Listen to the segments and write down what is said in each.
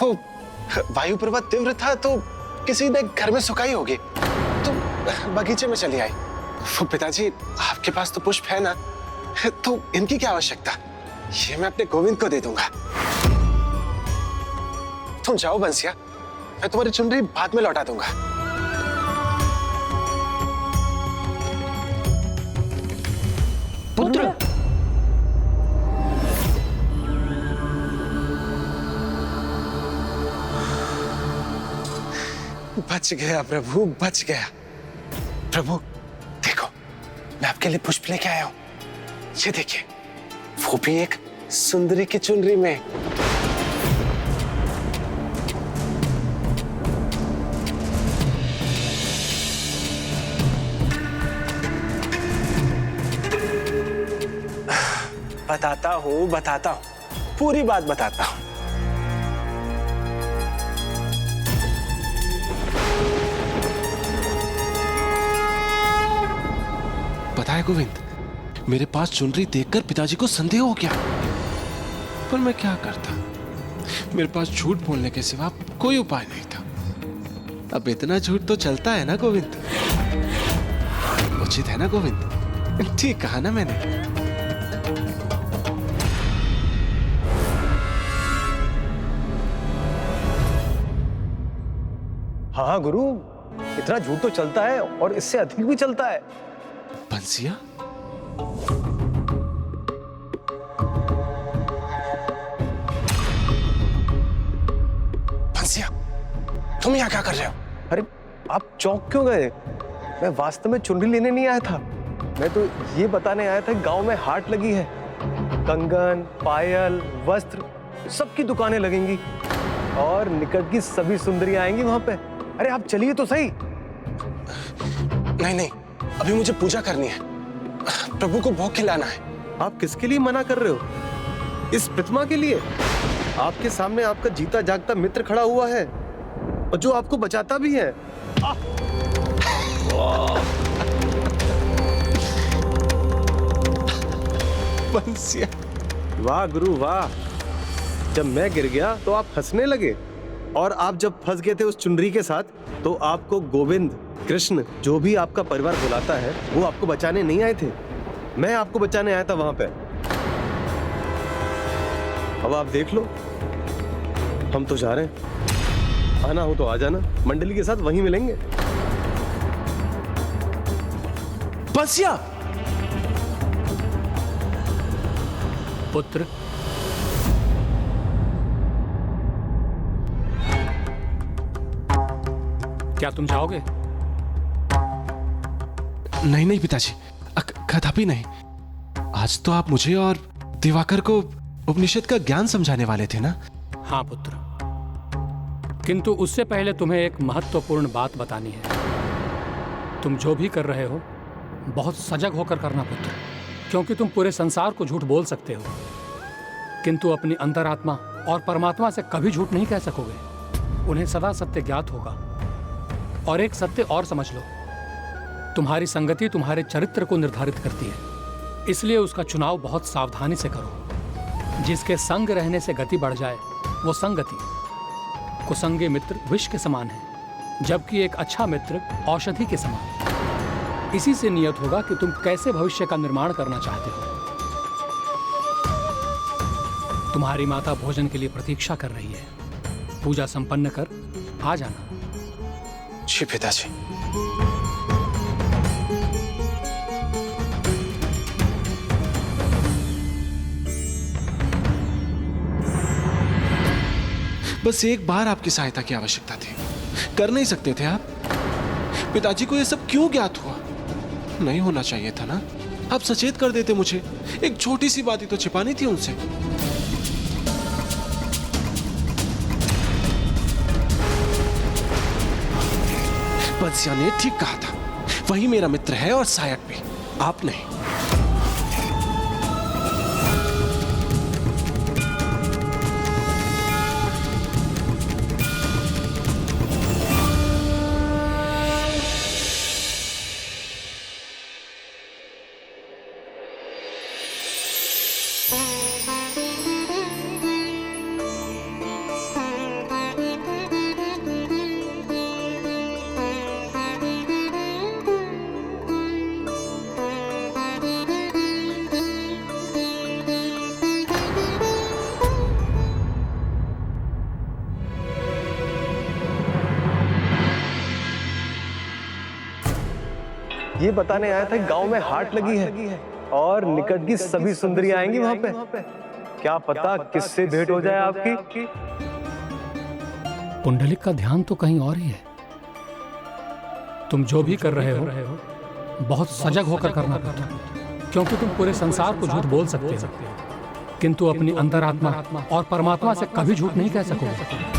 वो वायु प्रवाह तीव्र था तो किसी ने घर में सुखाई होगी, तो बगीचे में चली आई। वो पिताजी, आपके पास तो पुष्प है ना, तो इनकी क्या आवश्यकता, ये मैं अपने गोविंद को दे दूंगा। तुम जाओ बंसिया, मैं तुम्हारी चुनरी बाद में लौटा दूंगा। पुत्र, बच गया प्रभु, बच गया। प्रभु देखो, मैं आपके लिए पुष्प लेके आया हूं, ये देखिए, वो भी एक सुंदरी की चुनरी में। बताता हूं, पूरी बात बताता हूं। पता है गोविंद, मेरे पास चुनरी देखकर पिताजी को संदेह हो गया, पर मैं क्या करता, मेरे पास झूठ बोलने के सिवा कोई उपाय नहीं था। अब इतना झूठ तो चलता है ना गोविंद, उचित है ना गोविंद, ठीक कहा ना मैंने। हाँ गुरु, इतना झूठ तो चलता है और इससे अधिक भी चलता है। बंसिया, बंसिया, तुम यहाँ क्या कर रहे हो? अरे आप चौंक क्यों गए? मैं वास्तव में चुनरी लेने नहीं आया था, मैं तो ये बताने आया था कि गांव में हाट लगी है, कंगन, पायल, वस्त्र सबकी दुकानें लगेंगी और निकट की सभी सुंदरियां आएंगी वहां पे। अरे आप चलिए तो सही। नहीं, अभी मुझे पूजा करनी है, प्रभु को भोग खिलाना है। आप किसके लिए मना कर रहे हो? इस प्रतिमा के लिए? आपके सामने आपका जीता जागता मित्र खड़ा हुआ है और जो आपको बचाता भी है। बंसिया, वाह गुरु वाह, जब मैं गिर गया तो आप हंसने लगे, और आप जब फंस गए थे उस चुनरी के साथ तो आपको गोविंद, कृष्ण, जो भी आपका परिवार बुलाता है, वो आपको बचाने नहीं आए थे, मैं आपको बचाने आया था वहां पे। अब आप देख लो, हम तो जा रहे हैं, आना हो तो आ जाना, मंडली के साथ वहीं मिलेंगे। बंसिया, पुत्र, क्या तुम जाओगे? नहीं पिताजी, कदापि नहीं। आज तो आप मुझे और दिवाकर को उपनिषद का ज्ञान समझाने वाले थे ना? हाँ पुत्र, किंतु उससे पहले तुम्हें एक महत्वपूर्ण बात बतानी है। तुम जो भी कर रहे हो बहुत सजग होकर करना पुत्र, क्योंकि तुम पूरे संसार को झूठ बोल सकते हो किंतु अपनी अंतरात्मा और परमात्मा से कभी झूठ नहीं कह सकोगे। उन्हें सदा सत्य ज्ञात होगा। और एक सत्य और समझ लो, तुम्हारी संगति तुम्हारे चरित्र को निर्धारित करती है, इसलिए उसका चुनाव बहुत सावधानी से करो। जिसके संग रहने से गति बढ़ जाए वो संगति। कुसंगे मित्र विष के समान है, जबकि एक अच्छा मित्र औषधि के समान। इसी से नियत होगा कि तुम कैसे भविष्य का निर्माण करना चाहते हो। तुम्हारी माता भोजन के लिए प्रतीक्षा कर रही है, पूजा संपन्न कर आ जाना। जी पिताजी। बस एक बार आपकी सहायता की आवश्यकता थी, कर नहीं सकते थे आप? पिताजी को यह सब क्यों ज्ञात हुआ? नहीं होना चाहिए था ना? आप सचेत कर देते मुझे, एक छोटी सी बात ही तो छिपानी थी उनसे। बंसिया ने ठीक कहा था, वही मेरा मित्र है और सहायक भी, आप नहीं। ये बताने आया था कि गांव में हाट लगी है और निकट की सभी सुंदरियां आएंगी वहां पे। क्या पता किससे भेंट हो जाए आपकी। पुंडलिक का ध्यान तो कहीं और ही है। तुम जो भी कर रहे हो बहुत सजग होकर करना पड़ता, क्योंकि तुम पूरे संसार को झूठ बोल सकते हो, किंतु अपनी अंतरात्मा और परमात्मा से कभी झूठ नहीं कह सकोगे।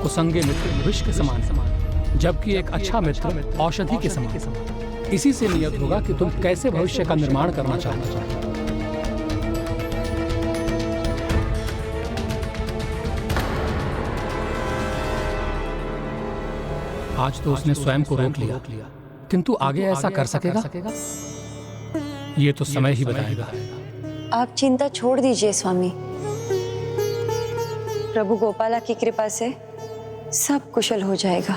कुसंगे मित्र विष के समान, जबकि एक अच्छा मित्र औषधि के समान। इसी से नियत होगा कि तुम कैसे भविष्य का निर्माण करना चाहते हो। आज तो उसने स्वयं को रोक लिया, किंतु आगे ऐसा कर सकेगा ये तो समय ही बताएगा। आप चिंता छोड़ दीजिए स्वामी। प्रभु गोपाला की कृपा से सब कुशल हो जाएगा।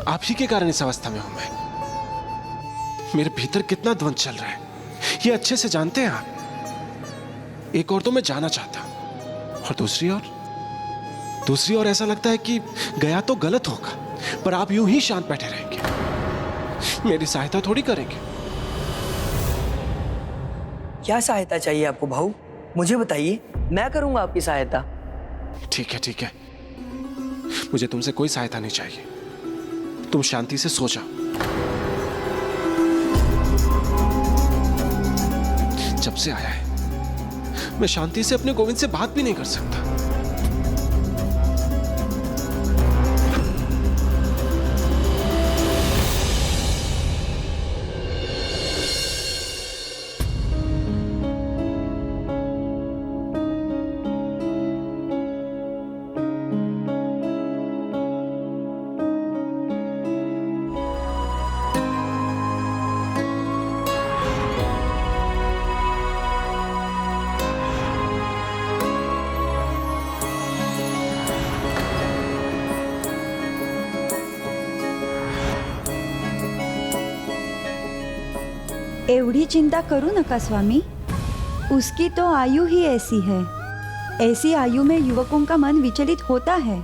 आप ही के कारण इस अवस्था में हूं मैं। मेरे भीतर कितना द्वंद चल रहा है ये अच्छे से जानते हैं आप। एक और तो मैं जाना चाहता और दूसरी ओर ऐसा लगता है कि गया तो गलत होगा, पर आप यूं ही शांत बैठे रहेंगे, मेरी सहायता थोड़ी करेंगे। क्या सहायता चाहिए आपको भाऊ? मुझे बताइए, मैं करूंगा आपकी सहायता। ठीक है, मुझे तुमसे कोई सहायता नहीं चाहिए। तुम शांति से सो जाओ। जब से आया है मैं शांति से अपने गोविंद से बात भी नहीं कर सकता। एवढी चिंता करू नका स्वामी, उसकी तो आयु ही ऐसी है। ऐसी आयु में युवकों का मन विचलित होता है,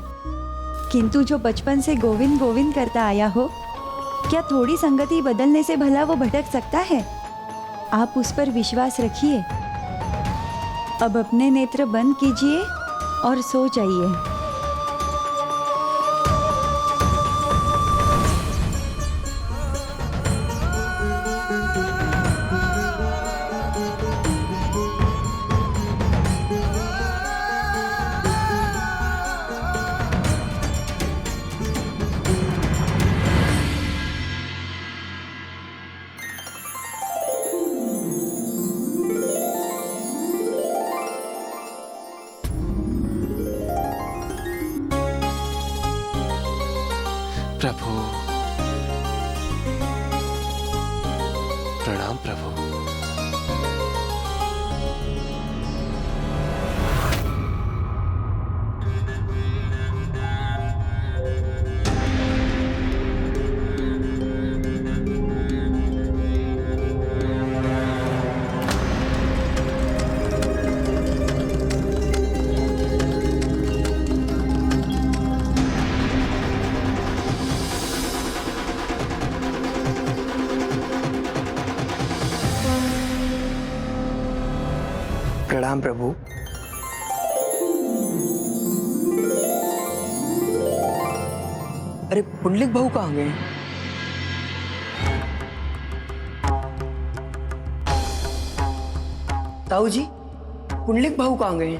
किंतु जो बचपन से गोविंद गोविंद करता आया हो, क्या थोड़ी संगति बदलने से भला वो भटक सकता है? आप उस पर विश्वास रखिए। अब अपने नेत्र बंद कीजिए और सो जाइए। प्रभु प्रणाम प्रभु। प्रणाम प्रभु। अरे पुंडलिक भाऊ कहाँ गए? ताऊ जी, पुंडलिक भाऊ कहाँ गए?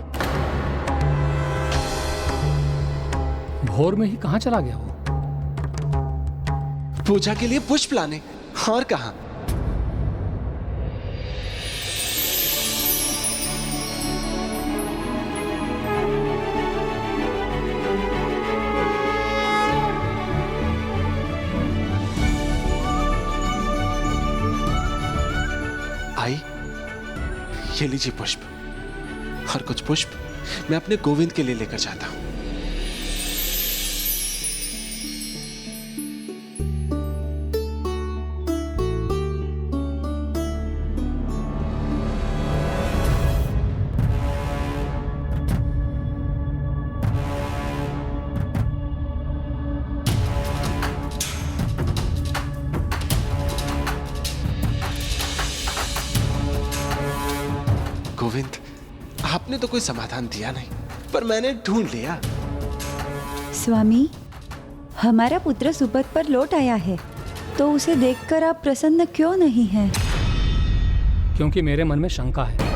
भोर में ही कहाँ चला गया वो? पूजा के लिए पुष्प लाने, और कहाँ? ये लीजिए पुष्प, और कुछ पुष्प मैं अपने गोविंद के लिए लेकर जाता हूं। गोविंद, आपने तो कोई समाधान दिया नहीं, पर मैंने ढूंढ लिया। स्वामी, हमारा पुत्र सुपथ पर लौट आया है, तो उसे देखकर आप प्रसन्न क्यों नहीं हैं? क्योंकि मेरे मन में शंका है।